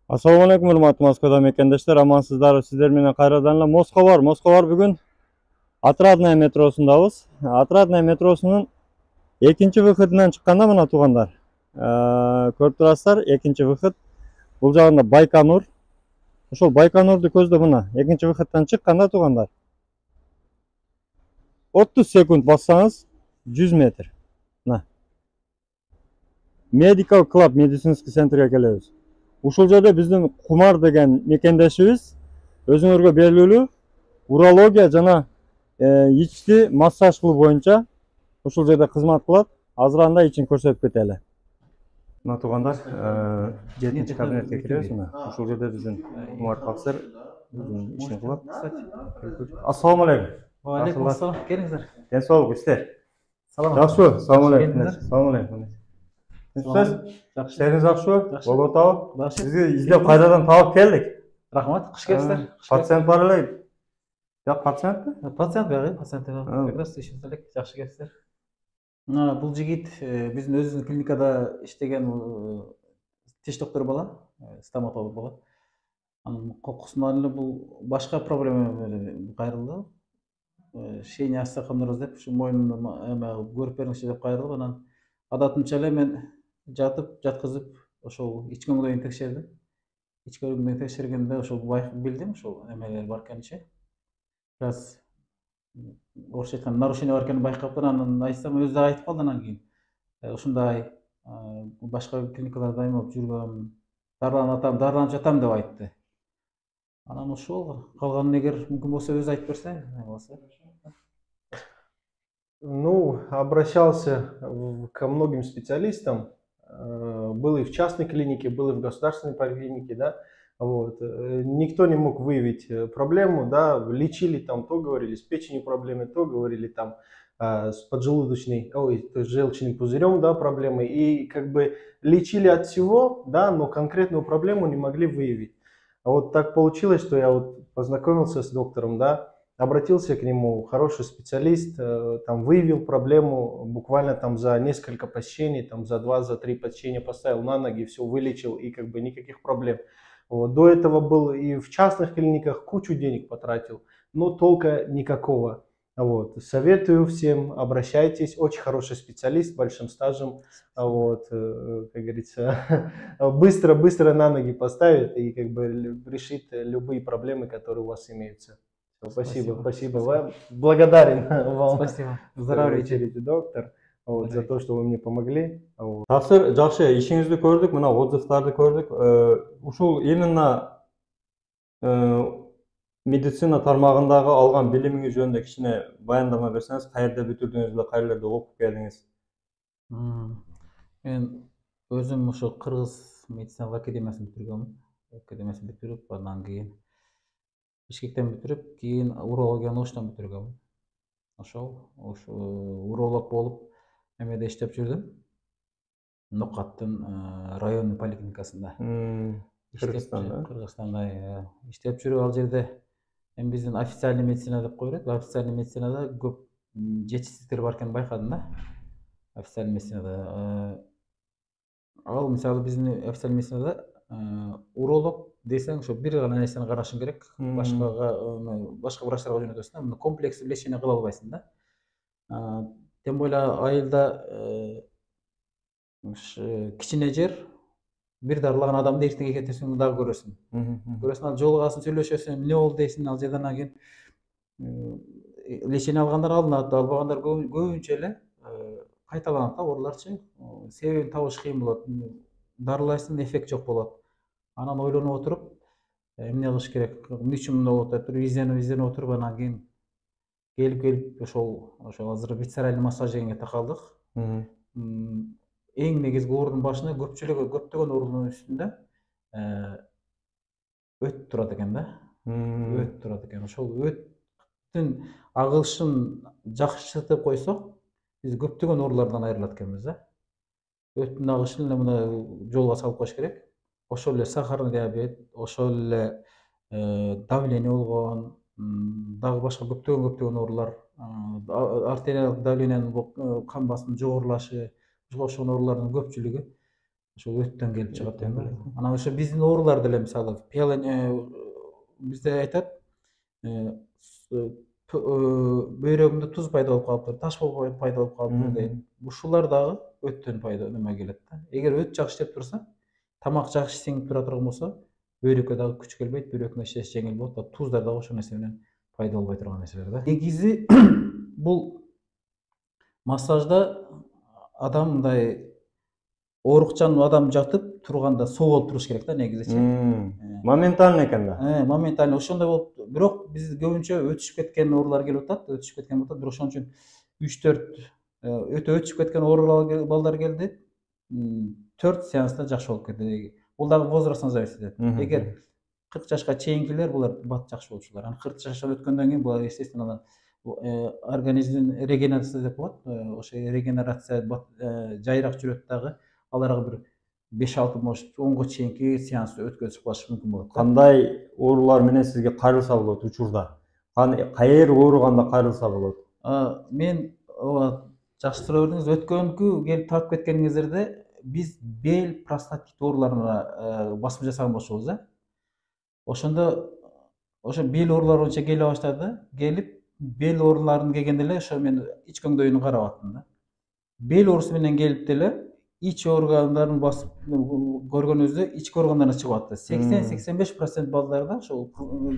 Assalamu alaikum hurmatly Moskvada mekendештер, амансыздар. Сиздер менен кайрадан эле Москва бар. Бүгүн Отрадная метросундабыз. Отрадная метросунун экинчи выходунан чыкканда мына туугандар. Көрүп турасыздар, экинчи выход. Бул жагында Байконур. Ошол Байконурду көздөп мына экинчи выходтан чыкканда туугандар. 30 секунд бассаңыз 100 метр. Мына. Medical Club медицинский центрге келебиз. Ушул жерде биздин Кумар деген мекендешибиз өзүңөргө белгилүү урология жана ичти массаж кылуу боюнча ушул жерде кызмат кылат. Азырында ичин көрсөтүп кетели. Мына туугандар, 7-чи кабинетке киребиз. Мына ушул жерде биздин Кумар Таксыр өзүнүн ишин кылат. Ассаламу алейкум. Ва алейкум ассалам. Келиңиздер. Ден соолук иштер. Салам. Жакшыбы? Саламу алейкум. Саламу алейкум. İşleriniz жакшыбы? Болуп атабы? Сизди издеп кайрадан таап келдик. Рахмат, куш келипсиздер. Пациент бар эле. Жак пациентпи? Пациент бар, пациент бар. Как раз ишибиз элек, жакшы келипсиздер. Бул жигит биздин өзүбүздүн клиникада иштеген тиш доктору бала, стоматолог бала. Анын кокусунан эле бул башка проблема менен кайрылды. Шейни остеохондроз деп, ушу мойнунда көрүп бериңизчи деп кайрылып, анан адатымча эле мен жатып, жаткызып, ошол ички өңдөөйүн текшердим. Ички өңдөөйүн текшергенде ошол билдим, ошол эмелер бар экенчи. Biraz орусча айтканда нарушение бар экенин байкаптыр, анан айтсам өзү да айтып калды анан кийин. Ушундай башка клиникаларда эме жүргөм, дарыланып жатам деп айтты. Анан ошол калганын эгер мүмкүн болсо өзү айтып берсе, болсо. Ну, обращался ко многим специалистам, был и в частной клинике, был и в государственной поликлинике, да, вот. Никто не мог выявить проблему, да, лечили там, то говорили с печенью проблемы, то говорили там с поджелудочной, то есть желчным пузырем, да, проблемы, и как бы лечили от всего, да, но конкретную проблему не могли выявить. А вот так получилось, что я вот познакомился с доктором, да, обратился к нему, хороший специалист, там выявил проблему буквально там за несколько посещений, там за 2, за 3 посещения поставил на ноги, все вылечил и как бы никаких проблем. Вот. До этого был и в частных клиниках, кучу денег потратил, но толка никакого. Вот. Советую всем, обращайтесь, очень хороший специалист с большим стажем, вот, как говорится, быстро на ноги поставит и как бы решит любые проблемы, которые у вас имеются. Спасибо вам. Благодарен вам. Спасибо. Здравствуйте, доктор, вот, за то, что вы мне помогли. Таксыр, жакшы, ишиңизди көрдүк, мына отзывдарды көрдүк. Ушул именно медицина тармагындагы алган билимиңиз жөнүндө кичине баяндама берсеңиз, каерде бүтүрдүңүз, кайерлерде окуп келдиңиз? Мен өзүм ошо Кыргыз медицина академиясын бүтүрүп, андан кийин Бишкектен бүтүрүп, кийин урологияны Оштон бүтүргөм. Ошол уролог болуп эмеде иштеп жүрдүм. Нокаттын райондун поликлиникасында. Кыргызстанда иштеп жүрүп, ал жерде эми биздин официальный медицина деп коет. Официальный медицинада көп жетишсиздиктер бар экенин байкадым да. Официальный медицинада ал мисалы биздин официальный медицинада уролог десең, ошо бир гана нерсени карашың керек, башка врачтарга жөнөтөсүң, мына комплекс лечение кыла албайсың да. Тем более айылда кичине жер бир дарылаган адамды эртең кетесиң дагы көрөсүң. Көрөсүң, ал жолугасың, сүйлөшөсүң, эмне болду дейсиң, ал жерден анан кийин лечение алгандар алынат, албагандар көбүнчө эле кайталанат да, ооруларчы. Себебин табыш кыйын болот. Дарылайсың, эффект жок болот. Анан ойлонуп отуруп, эмне кылыш керек, эмне үчүн мындай болуп атат, изденип отуруп, анан кийин келип ошол азыр висцеральный массаж дегенге такалдык. Эң негизги оорунун башында көптөгөн оорунун үстүндө өт турат экен да. Өт турат экен. Ошол өттүн агылышын жакшыртып койсок, биз көптөгөн оорулардан айрылат экенбиз да. Өттүн агышын эле мына жолго салып коюш керек. Ошол эле сахарный диабет, ошол эле давление болгон, дагы башка көптөгөн оорулар, артериалдык давлениянын кан басымынын жогорулашы, ошол оорулардын көпчүлүгү ошо өттөн келип чыгат да. Анан ошо биздин оорулар деле мисалы бизде айтат, бөйрөгүмдө туз пайда болуп калыптыр, таш пайда болуп калыптыр дейт. Ушулар дагы өттөн пайда неме келет да. Эгер өт жакшы иштеп турса, тамак жакшы сиңип тура турган болсо, бөйрөккө дагы күч келбейт, бөйрөктүн иштеши жеңил болот. Туздар дагы ошол нерсе менен пайда болбой турган нерселер да. Негизи бул массажда адам мындай оорукчан адам жатып турганда соолуп туруш керек да негизичи. Моментально экен да. Моментально ошондой болуп, бирок биз көбүнчө өтүшүп кеткен оорулар келип атат, бирок ошон үчүн 3-4 өтө өтүшүп кеткен оорулар балдар келди. 4 сеанста жакшы болуп кетти. Бул дагы возрастына зависит этет. Эгер 40 жашка чейинкилер булар бат жакшы болчулар. Анан 40 жаштан өткөндөн кийин булар естественно организмдин регенерация деп коет. Ошо регенерация жайыраак жүрөт дагы. Аларга бир 5-6 может 10го чейинки сеанс өткөзүп калыш мүмкүн болот. Кандай оорулар менен сизге кайрылса болот учурда? Кайер ооруганда кайрылса болот? Мен жакшы суроо бердиңиз. Өткөнкү келип тартып кеткениңиздерде биз бел простатит ооруларына басым жасаган болчубуз да. Ошондо ошо бел оорулары боюнча келе баштады. Келип бел ооруларын келгенде эле ошо мен ич көңдөйүнү карап аттым да. Бел оорусу менен келип деле ич органдарын басып көргөнүбүздө ички органдарына чыгып атты. 80-85% балдарда ошол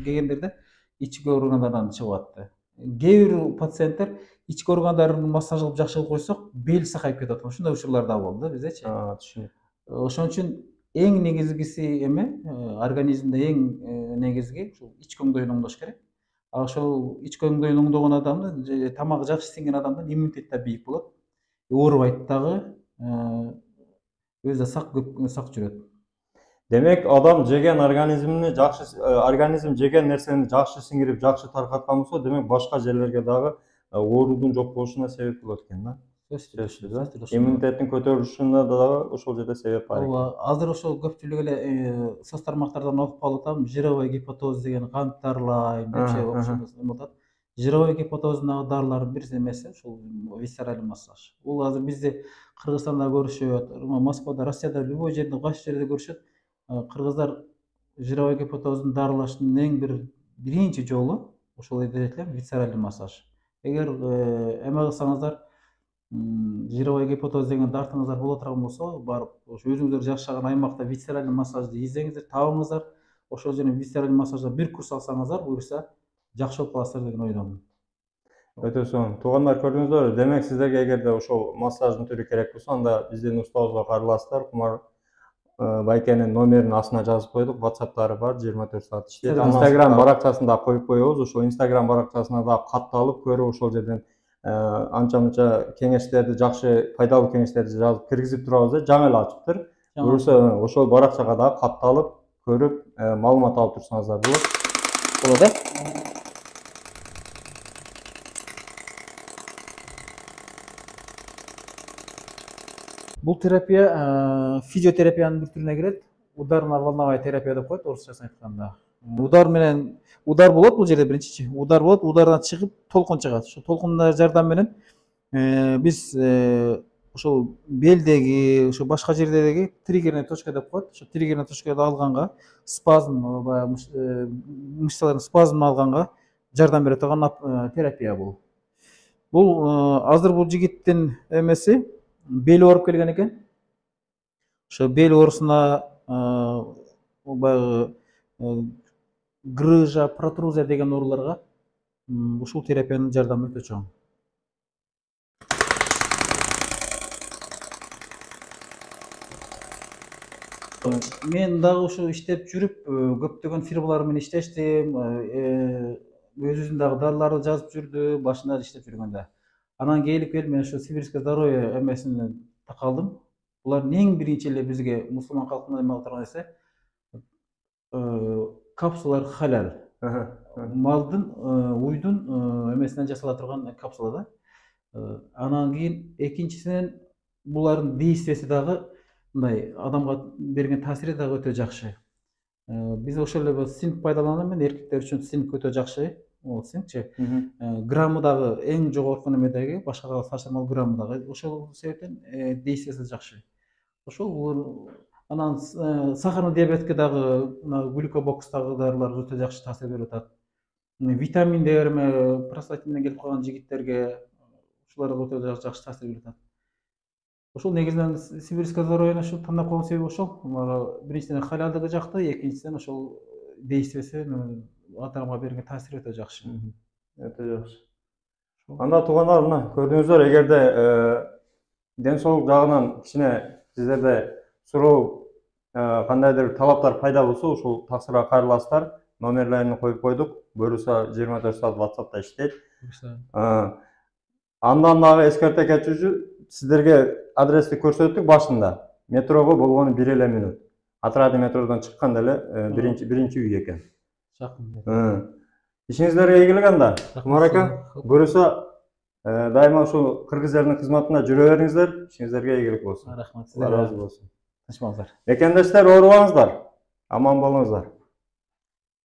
келгендерде ички органдардан чыгып атты. Кээ бир пациенттер ички органдарын массаж кылып жакшы кылып койсок, бел сакайып кетип аткан. Ушундай учурлар да болду да биздечи. Түшүнүп. Ошон үчүн эң негизгиси эме, организмде эң негизги ушул ич көңдөйүн оңдош керек. Ошол ич көңдөйүн оңдогон адамдын, тамагы жакшы сиңген адамдын иммунитети да бийик болот. Оорубайт дагы, өзү да сак жүрөт. Демек, адам жеген организм жеген нерсени жакшы сиңирип, жакшы таркаткан болсо, демек башка жерлерге дагы оорудун жок болушуна себеп болот экен да. Иммунитеттин көтөрүлүшүнө дагы ошол жерде себеп бар экен. Азыр ошол көпчүлүк эле соц тармактардан окуп калып атам, жировой гепатоз деген кант дарылайм депчи окушат. Жировой гепатоздун дарыларынын бир эмеси ушул висцеральный массаж. Бул азыр бизде Кыргызстанда көрүшөт, Москвада, Россияда, любой жерде, кайсы жерде көрүшөт. Кыргыздар жировой гепатоздун дарылашынын эң биринчи жолу ошол эле висцеральный массаж. Эгер эме кылсаңыздар, жировой гепатоз деген дартыңыздар боло турган болсо, барып ошо өзүңүздөр жашаган аймакта висцеральный массажды издеңиздер, табыңыздар. Ошол жерде висцеральный массажда бир курс алсаңыздар, буюрса жакшы болуп каласыздар деген ойдомун. Өтө сонун. Туугандар, көрдүңүздөр, демек сиздерге эгерде ошол массаждын түрү керек болсо, анда биздин устабызга кайрыласыздар. Кумар байкенин номерин астына жазып койдук, WhatsApp'тары бар, 24 саат иштейт. Instagram баракчасында коюп коебуз. Ошол Instagram баракчасына да катталып көрүп, ошол жерден анча-мынча кеңештерди, жакшы пайдалуу кеңештерди жазып киргизип турабыз да, жаңы эле ачыптыр. Буюрса ошол баракчага да катталып көрүп, маалымат алып турсаңыздар болот. Болот да? Бул терапия физиотерапиянын бир түрүнө кирет. Ударно-волновая терапия деп коет, орусчасын айтканда. Удар болот бул жерде биринчичи. Удар болот, удардан чыгып толкун чыгат. Ошо толкундар жардам менен биз ошол белдеги, ошо башка жерлердеги триггерный точка деп коет. Ошо триггерный точкада алганга, спазм, мышцалардын спазмын алганга жардам бере турган терапия бул. Азыр бул жигиттин эмеси бели ооруп келген экен. Ошо бел оорусуна баягы грыжа, протрузия деген ооруларга ушул терапиянын жардамы өтө чоң. Мен дагы ушу иштеп жүрүп, көптөгөн фирмалар менен иштештим, өзүбүздүн дагы дарыларды жазып жүрдү, башында иштеп жүргөндө. Анан келип мен ошо сибирское здоровье эмесине такалдым. Булардын эң биринчи эле бизге мусулман калкына эме кылган нерсе капсулалар халал. Малдын, уйдун эмесинен жасала турган капсула да. Анан кийин экинчисинен булардын действиеси дагы мындай адамга берген таасири дагы өтө жакшы. Биз ошол эле синк пайдаланам мен, эркектер үчүн синк өтө жакшы. Синкчи. Граммы дагы эң жогорку немедеги, башкага салыштырмалуу граммы дагы ошол себептен действиеси жакшы. Ошол анан сахарный диабетке дагы глюкобокстагы дарылар өтө жакшы таасир берип атат. Витаминдер, простатинен келип калган жигиттерге ушуларга өтө жакшы таасир берип атат. Ошол негизинен сибирская здоровьены ушу тандап койгон себеби ошол. Биринчиден халялдыгы жакты, экинчиден ошол действиясы адамга берген таасири өтө жакшы. Өтө жакшы. Анда туугандар, мына көрдүңүздөр, эгерде ден соолук жагынан кичине сиздерде суроо кандайдыр талаптар пайда болсо, ушул таксырга кайрыласыздар. Номерлерин коюп койдук. Буюрса 24 саат WhatsApp'та иштейт. Андан дагы эскерте кетүүчү, сиздерге адрести көрсөттүк башында. Метрого болгону 1 эле мүнөт. Атырады метродон чыкканда эле биринчи үй экен. Жакын. Ишиңиздерге ийгилик анда. Кумар ака, буюрса дайыма ушул кыргыз элинин кызматында жүрө бериңиздер. Ишиңиздерге ийгилик болсун. Рахмат. Алла разы болсун. Тынчмаңыздар. Мекендештер, оорубаңыздар. Аман болуңуздар.